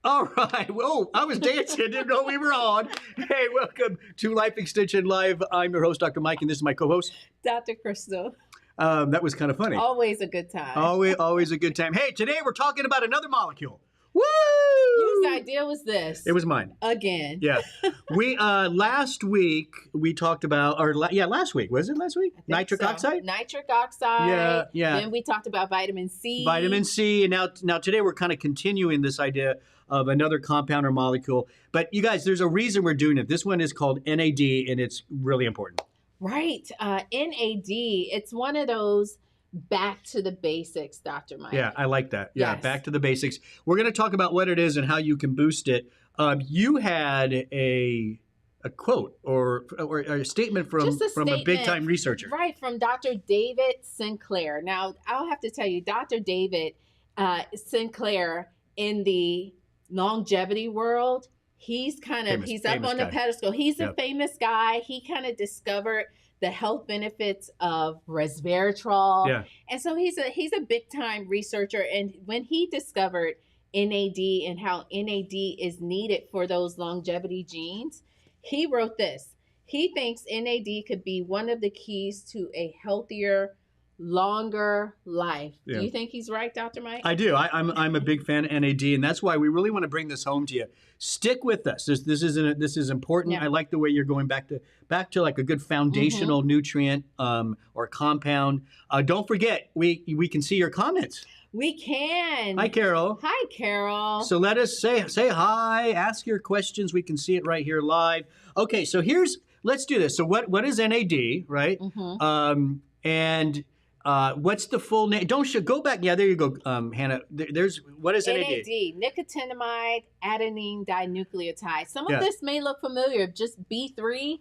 All right. Whoa, I was dancing. Didn't know we were on. Hey, welcome to Life Extension Live. I'm your host, Dr. Mike, and this is my co-host, Dr. Crystal. That was kind of funny. Always a good time. Always a good time. Hey, today we're talking about another molecule. Woo! Whose idea was this? It was mine. Again. Yeah. We last week we talked about, last week. Was it last week? Nitric oxide? Nitric oxide. Yeah. Then we talked about vitamin C. Vitamin C. And now today we're kind of continuing this idea of another compound or molecule. But you guys, there's a reason we're doing it. This one is called NAD, and it's really important. Right. NAD, it's one of those back to the basics, Dr. Mike. Yeah, I like that. Yeah, Yes. Back to the basics. We're going to talk about what it is and how you can boost it. You had a quote or a statement from a big-time researcher. Right, from Dr. David Sinclair. Now, I'll have to tell you, Dr. David Sinclair in the longevity world, he's up on the pedestal. He's a famous guy. He kind of discovered the health benefits of resveratrol. Yeah. And so he's a big time researcher. And when he discovered NAD and how NAD is needed for those longevity genes, he wrote this. He thinks NAD could be one of the keys to a healthier, longer life. Yeah. Do you think he's right, Dr. Mike? I do. I'm a big fan of NAD, and that's why we really want to bring this home to you. Stick with us. This is important. Yeah. I like the way you're going back to like a good foundational nutrient or compound. Don't forget, we can see your comments. We can. Hi, Carol. Hi, Carol. So let us say hi, ask your questions. We can see it right here live. Okay, so let's do this. So what is NAD, right? And what's the full name? Go back. Yeah, there you go, Hannah. What is NAD? NAD, nicotinamide adenine dinucleotide. Some of this may look familiar. Just B3,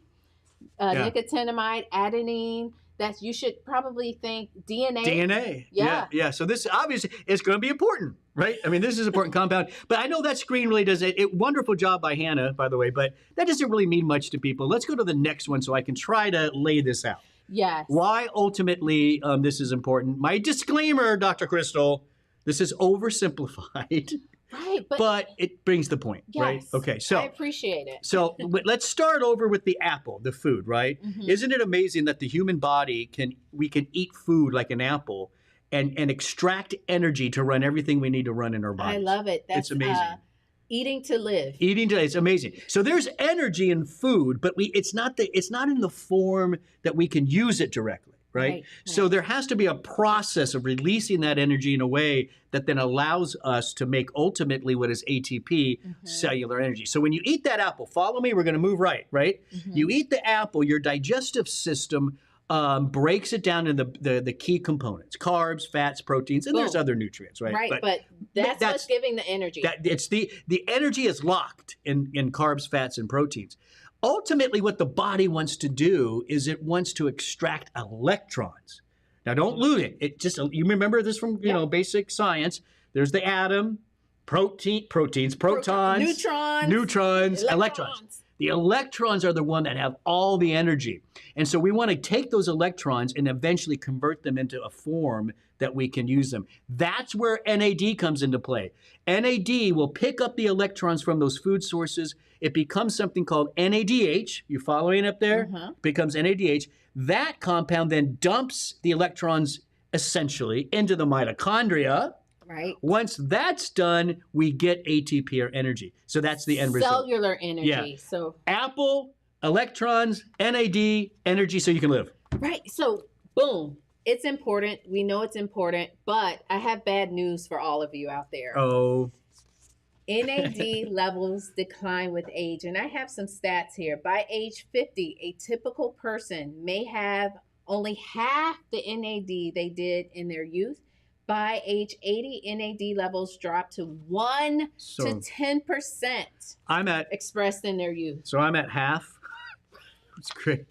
nicotinamide adenine. That you should probably think DNA. DNA. Yeah. So this obviously is going to be important, right? I mean, this is an important compound. But I know that screen really does a wonderful job by Hannah, by the way. But that doesn't really mean much to people. Let's go to the next one so I can try to lay this out. Yes. Why ultimately this is important. My disclaimer, Dr. Crystal, this is oversimplified. Right. But it brings the point, right? Yes. Okay, so I appreciate it. So let's start over with the apple, the food, right? Isn't it amazing that the human body we can eat food like an apple and extract energy to run everything we need to run in our bodies? I love it. That's it's amazing. Eating to live. It's amazing. So there's energy in food, but it's not in the form that we can use it directly. Right? So there has to be a process of releasing that energy in a way that then allows us to make ultimately what is ATP, cellular energy. So when you eat that apple, follow me, we're going to move right? You eat the apple, your digestive system breaks it down into the key components, carbs, fats, proteins, and there's other nutrients, right? Right, but that's what's giving the energy. It's the energy is locked in carbs, fats, and proteins. Ultimately, what the body wants to do is it wants to extract electrons. Now, don't lose it. You remember this from basic science. There's the atom, protons, neutrons, electrons. The electrons are the one that have all the energy. And so we want to take those electrons and eventually convert them into a form that we can use them. That's where NAD comes into play. NAD will pick up the electrons from those food sources. It becomes something called NADH. You following up there? It becomes NADH. That compound then dumps the electrons essentially into the mitochondria. Right. Once that's done, we get ATP or energy. So that's the end result. Cellular energy. Yeah. So apple, electrons, NAD, energy so you can live. Right. So boom. It's important. We know it's important, but I have bad news for all of you out there. Oh. NAD levels decline with age. And I have some stats here. By age 50, a typical person may have only half the NAD they did in their youth. By age 80, NAD levels drop to 1 to 10% expressed in their youth. So I'm at half. It's great.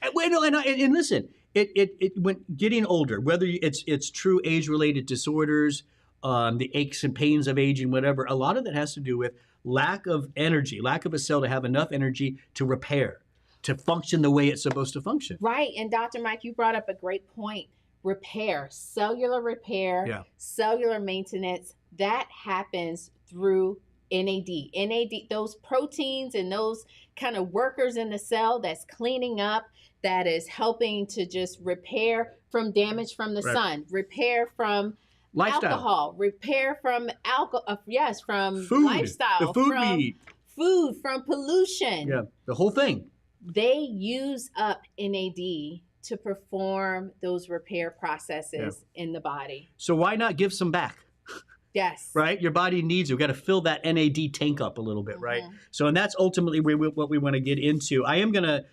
And listen, it when getting older, whether it's true age-related disorders, the aches and pains of aging, whatever, a lot of that has to do with lack of energy, lack of a cell to have enough energy to repair, to function the way it's supposed to function. Right. And Dr. Mike, you brought up a great point. Repair, cellular maintenance, that happens through NAD. NAD, those proteins and those kind of workers in the cell that's cleaning up, that is helping to just repair from damage from the sun, repair from lifestyle, alcohol, repair from from food, lifestyle, the food from we eat, food, from pollution. Yeah, the whole thing. They use up NAD to perform those repair processes in the body. So why not give some back? Yes. Right? Your body needs it. We've got to fill that NAD tank up a little bit, right? So, and that's ultimately what we want to get into. I am going to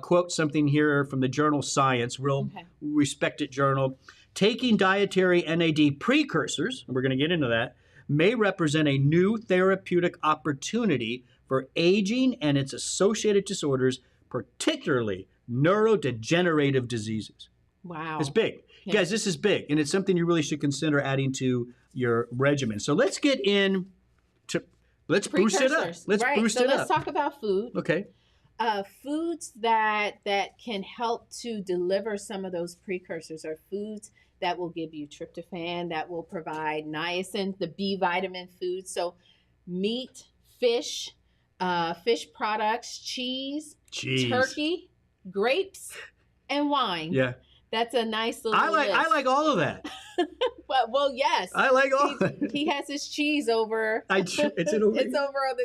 quote something here from the journal Science, real respected journal. Taking dietary NAD precursors, and we're going to get into that, may represent a new therapeutic opportunity for aging and its associated disorders, particularly neurodegenerative diseases. Wow. It's big. Yeah. Guys, this is big, and it's something you really should consider adding to your regimen. So let's get in to, let's boost it up. Let's boost it up. Let's talk about food. Okay. Foods that can help to deliver some of those precursors are foods that will give you tryptophan, that will provide niacin, the B vitamin foods. So meat, fish products, cheese, turkey, grapes, and wine. Yeah. That's a nice little list. I like all of that. Well, yes. I like all of it. He has his cheese over. It's over on the table.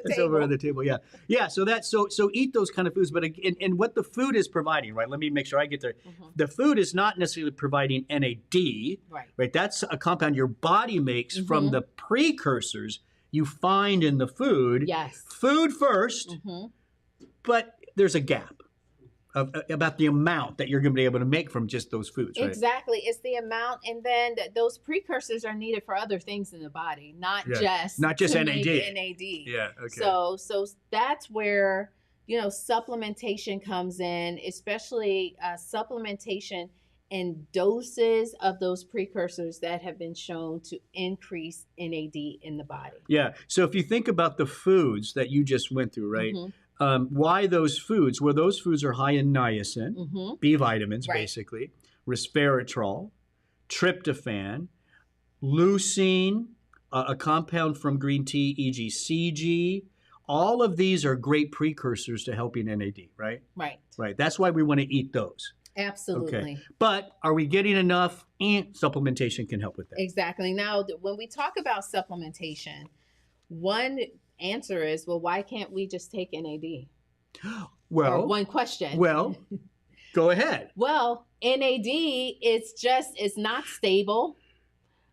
It's over on the table, yeah. Yeah, so eat those kind of foods, but and what the food is providing, right? Let me make sure I get there. The food is not necessarily providing NAD, right? That's a compound your body makes from the precursors you find in the food. Yes. Food first, but there's a gap about the amount that you're going to be able to make from just those foods, right? Exactly. It's the amount, and then those precursors are needed for other things in the body, not just NAD. NAD. Yeah, okay. So that's where, supplementation comes in, especially supplementation and doses of those precursors that have been shown to increase NAD in the body. Yeah. So if you think about the foods that you just went through, right? Why those foods? Well, those foods are high in niacin, B vitamins, basically, resveratrol, tryptophan, leucine, a compound from green tea, e.g. CG. All of these are great precursors to helping NAD, right? Right. That's why we want to eat those. Absolutely. Okay. But are we getting enough? Supplementation can help with that. Exactly. Now, when we talk about supplementation, one answer is, well, why can't we just take NAD? Well, or one question. Well, go ahead. Well, NAD it's not stable,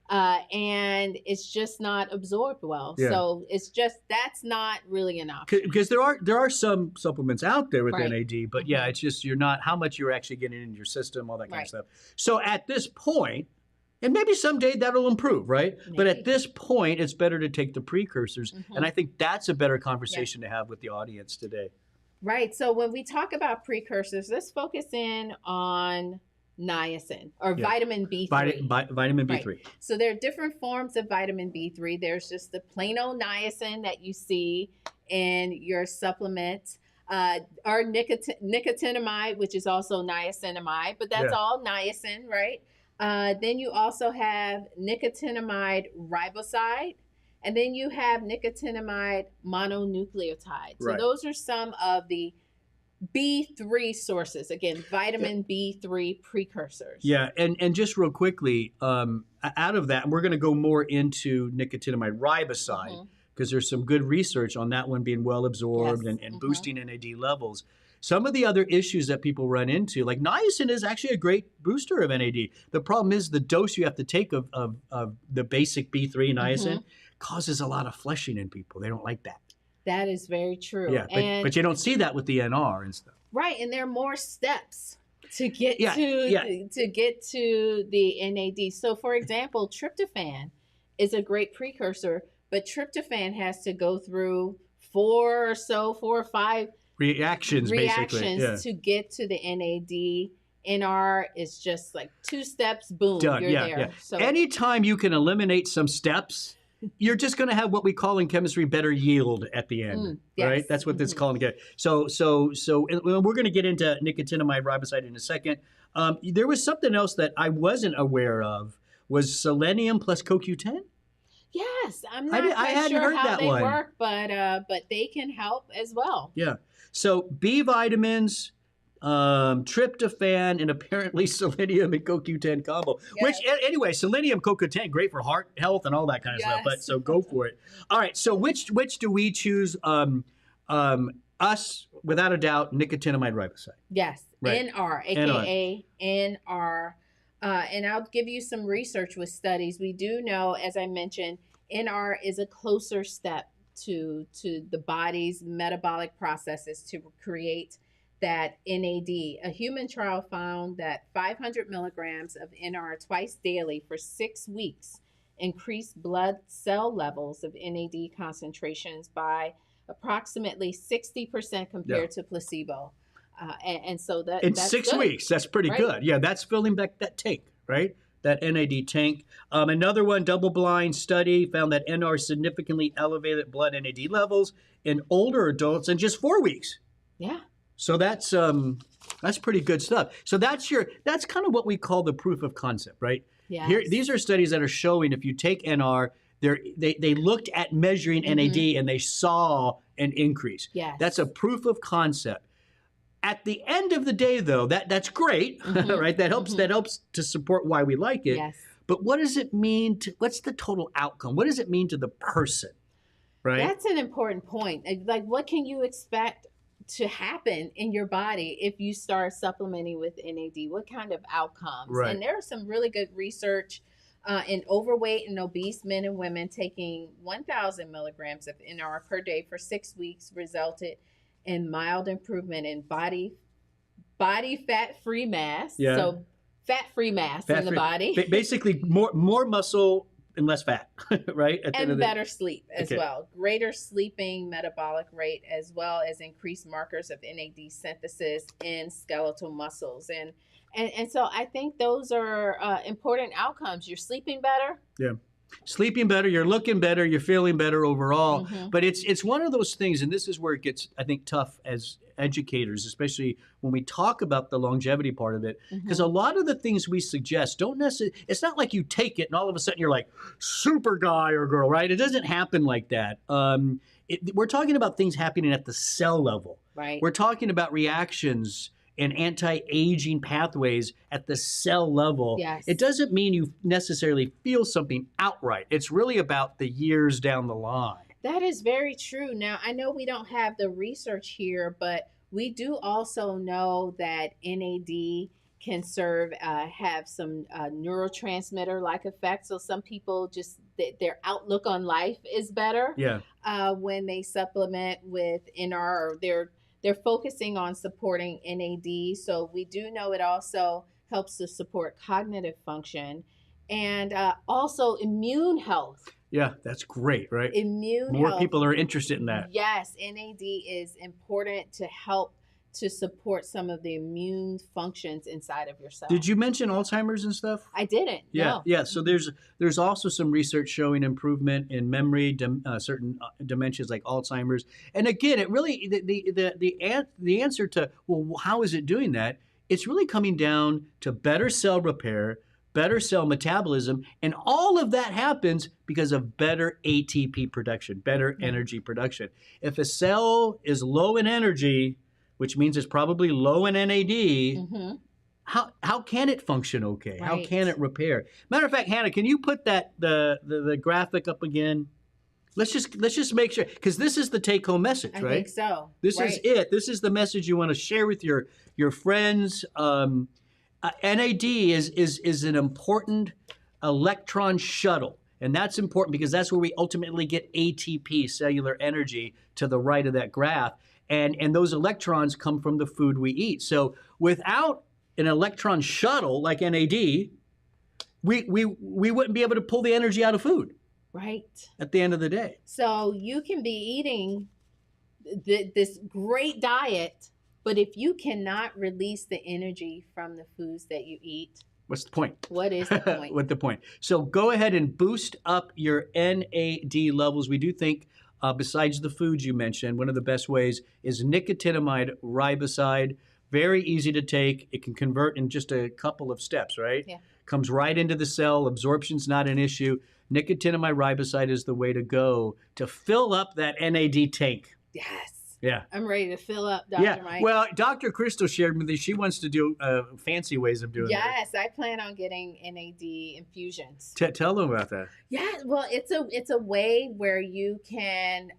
and it's just not absorbed well. Yeah. So that's not really an option. Because there are some supplements out there with NAD, but yeah, it's just you're not how much you're actually getting into your system, all that kind of stuff. So at this point, and maybe someday that'll improve, right? Maybe. But at this point, it's better to take the precursors. And I think that's a better conversation to have with the audience today. Right. So when we talk about precursors, let's focus in on niacin or vitamin B3. Vitamin B3. Right. So there are different forms of vitamin B3. There's just the plain old niacin that you see in your supplements. Or nicotinamide, which is also niacinamide, but that's all niacin, right? Then you also have nicotinamide riboside, and then you have nicotinamide mononucleotide. So those are some of the B3 sources. Again, vitamin B3 precursors. Yeah, and just real quickly, out of that, we're going to go more into nicotinamide riboside because there's some good research on that one being well absorbed and boosting NAD levels. Some of the other issues that people run into, like niacin is actually a great booster of NAD. The problem is the dose you have to take of the basic B3 niacin causes a lot of flushing in people. They don't like that. That is very true. Yeah, but you don't see that with the NR and stuff. Right, and there are more steps to get to get to the NAD. So, for example, tryptophan is a great precursor, but tryptophan has to go through 4 or 5 reactions basically to get to the NAD. NR is just like 2 steps, boom, done. You're there. Yeah. So anytime you can eliminate some steps, you're just going to have what we call in chemistry better yield at the end, right? That's what this is called. So and we're going to get into nicotinamide riboside in a second. There was something else that I wasn't aware of was selenium plus CoQ10. Yes, I'm I not I quite hadn't sure heard how that they one. work, but they can help as well. Yeah. So B vitamins, tryptophan, and apparently selenium and CoQ10 combo. Which Yes. anyway, selenium, CoQ10, great for heart health and all that kind of stuff. But Yes. so go for it. All right. So which do we choose? Us, without a doubt, nicotinamide riboside. Yes. Right. NR, aka NR. And I'll give you some research with studies. We do know, as I mentioned, NR is a closer step to the body's metabolic processes to create that NAD. A human trial found that 500 milligrams of NR twice daily for 6 weeks increased blood cell levels of NAD concentrations by approximately 60% compared to placebo. And so In that's 6 good, weeks, that's pretty right? good. Yeah, that's filling back that tank, right? That NAD tank. Another one, double-blind study found that NR significantly elevated blood NAD levels in older adults in just 4 weeks. Yeah. So that's pretty good stuff. So that's kind of what we call the proof of concept, right? Yes. Here, these are studies that are showing if you take NR, they looked at measuring NAD and they saw an increase. Yes. That's a proof of concept. At the end of the day, though, that's great, right? That helps to support why we like it. Yes. But what does it mean what's the total outcome? What does it mean to the person, right? That's an important point. Like, what can you expect to happen in your body if you start supplementing with NAD? What kind of outcomes? Right. And there's some really good research in overweight and obese men and women taking 1,000 milligrams of NR per day for 6 weeks resulted in mild improvement in body fat-free mass. Yeah. So fat-free mass in the body. Basically, more muscle and less fat, right? And better sleep as well. Greater sleeping metabolic rate, as well as increased markers of NAD synthesis in skeletal muscles. And so I think those are important outcomes. You're sleeping better. Yeah. Sleeping better, you're looking better, you're feeling better overall. But it's one of those things, and this is where it gets, I think, tough as educators, especially when we talk about the longevity part of it, because a lot of the things we suggest don't necessarily, it's not like you take it and all of a sudden you're like super guy or girl, right? It doesn't happen like that. We're talking about things happening at the cell level. Right. We're talking about reactions and anti-aging pathways at the cell level. Yes. It doesn't mean you necessarily feel something outright. It's really about the years down the line. That is very true. Now, I know we don't have the research here, but we do also know that NAD can have some neurotransmitter-like effects. So some people just, their outlook on life is better when they supplement with NR, or they're focusing on supporting NAD. So we do know it also helps to support cognitive function and also immune health. Yeah, that's great, right? More health. People are interested in that. Yes, NAD is important to help to support some of the immune functions inside of your cell. Did you mention Alzheimer's and stuff? I didn't. Yeah, no. Yeah. So there's also some research showing improvement in memory, certain dementias like Alzheimer's. And again, it really the answer to, well, how is it doing that? It's really coming down to better cell repair, better cell metabolism, and all of that happens because of better ATP production, better energy production. If a cell is low in energy, which means it's probably low in NAD, how can it function okay? Right. How can it repair? Matter of fact, Hannah, can you put the graphic up again? Let's just make sure, because this is the take-home message, right? I think so. This is it. This is the message you want to share with your friends. NAD is an important electron shuttle, and that's important because that's where we ultimately get ATP, cellular energy, to the right of that graph. And those electrons come from the food we eat. So without an electron shuttle like NAD, we wouldn't be able to pull the energy out of food. Right. At the end of the day. So you can be eating this great diet, but if you cannot release the energy from the foods that you eat, what's the point? What is the point? What's the point? So go ahead and boost up your NAD levels. We do think, besides the foods you mentioned, one of the best ways is nicotinamide riboside. Very easy to take. It can convert in just a couple of steps, right? Yeah. Comes right into the cell. Absorption's not an issue. Nicotinamide riboside is the way to go to fill up that NAD tank. Yes. Yeah. I'm ready to fill up, Dr. Mike. Well, Dr. Crystal shared with me she wants to do fancy ways of doing it. Yes, I plan on getting NAD infusions. Tell them about that. Yeah, well, it's a way where you can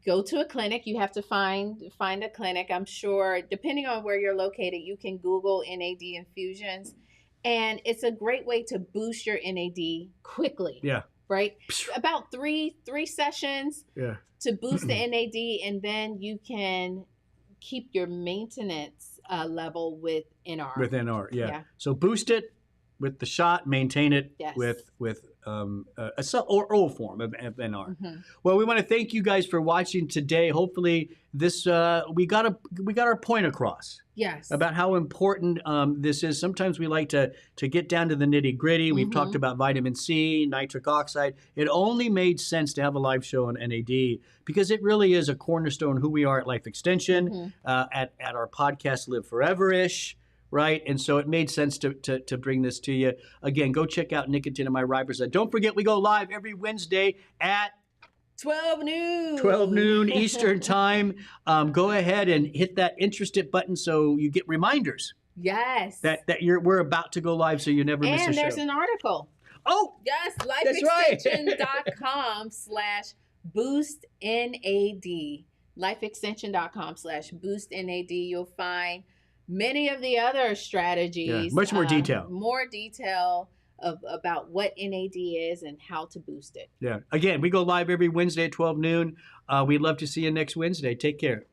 go to a clinic. You have to find a clinic. I'm sure, depending on where you're located, you can Google NAD infusions, and it's a great way to boost your NAD quickly. Yeah. Right. About three sessions. Yeah. To boost the NAD, and then you can keep your maintenance level with NR. With NR, yeah. So boost it with the shot, maintain it with a oral form of NR. Well, we want to thank you guys for watching today. Hopefully, this we got our point across. Yes. About how important this is. Sometimes we like to get down to the nitty gritty. We've talked about vitamin C, nitric oxide. It only made sense to have a live show on NAD because it really is a cornerstone who we are at Life Extension, at our podcast Live Forever-ish. Right. And so it made sense to bring this to you. Again, go check out nicotinamide riboside. Don't forget, we go live every Wednesday at 12 noon. 12 noon Eastern time. Go ahead and hit that interested button so you get reminders. Yes. That we're about to go live so you never miss a show. And there's an article. Oh. Yes, lifeextension.com/boostNAD. Lifeextension.com/boostNAD. You'll find many of the other strategies. Yeah, much more detail. More detail about what NAD is and how to boost it. Yeah. Again, we go live every Wednesday at 12 noon. We'd love to see you next Wednesday. Take care.